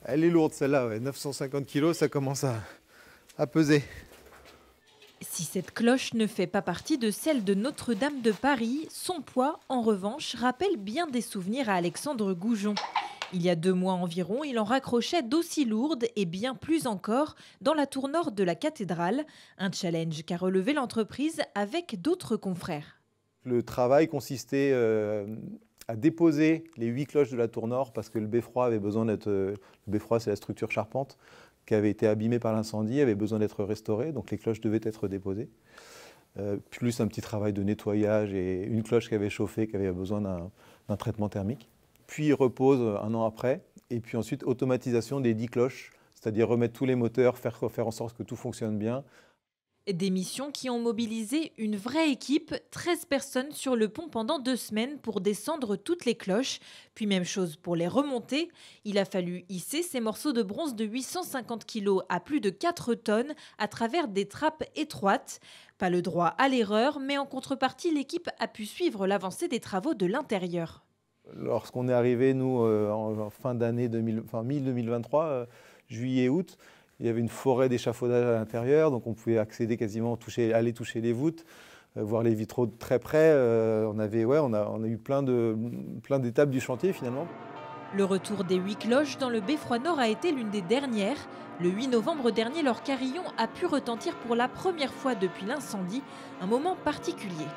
Elle est lourde celle-là, ouais. 950 kg, ça commence à peser. Si cette cloche ne fait pas partie de celle de Notre-Dame de Paris, son poids, en revanche, rappelle bien des souvenirs à Alexandre Goujon. Il y a 2 mois environ, il en raccrochait d'aussi lourdes et bien plus encore dans la tour nord de la cathédrale. Un challenge qu'a relevé l'entreprise avec d'autres confrères. Le travail consistait à déposer les 8 cloches de la tour nord parce que le beffroi avait besoin d'être... Le beffroi, c'est la structure charpente qui avait été abîmée par l'incendie, avait besoin d'être restaurée, donc les cloches devaient être déposées. Plus un petit travail de nettoyage et une cloche qui avait chauffé, qui avait besoin d'un traitement thermique. Puis il repose 1 an après, et puis ensuite automatisation des 10 cloches, c'est-à-dire remettre tous les moteurs, faire en sorte que tout fonctionne bien. Des missions qui ont mobilisé une vraie équipe, 13 personnes sur le pont pendant 2 semaines pour descendre toutes les cloches. Puis même chose pour les remonter. Il a fallu hisser ces morceaux de bronze de 850 kg à plus de 4 tonnes à travers des trappes étroites. Pas le droit à l'erreur, mais en contrepartie, l'équipe a pu suivre l'avancée des travaux de l'intérieur. Lorsqu'on est arrivé, nous, en fin d'année mi-2023, juillet-août, il y avait une forêt d'échafaudage à l'intérieur, donc on pouvait accéder quasiment, aller toucher les voûtes, voir les vitraux de très près. On a eu plein d'étapes du chantier finalement. Le retour des 8 cloches dans le beffroi nord a été l'une des dernières. Le 8 novembre dernier, leur carillon a pu retentir pour la première fois depuis l'incendie, un moment particulier.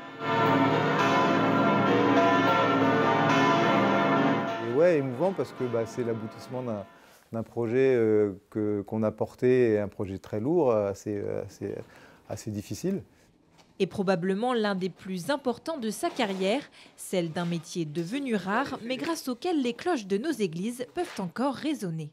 Et ouais, émouvant parce que c'est l'aboutissement d'un projet qu'on a porté, et un projet très lourd, assez difficile. Et probablement l'un des plus importants de sa carrière, celle d'un métier devenu rare, mais grâce auquel les cloches de nos églises peuvent encore résonner.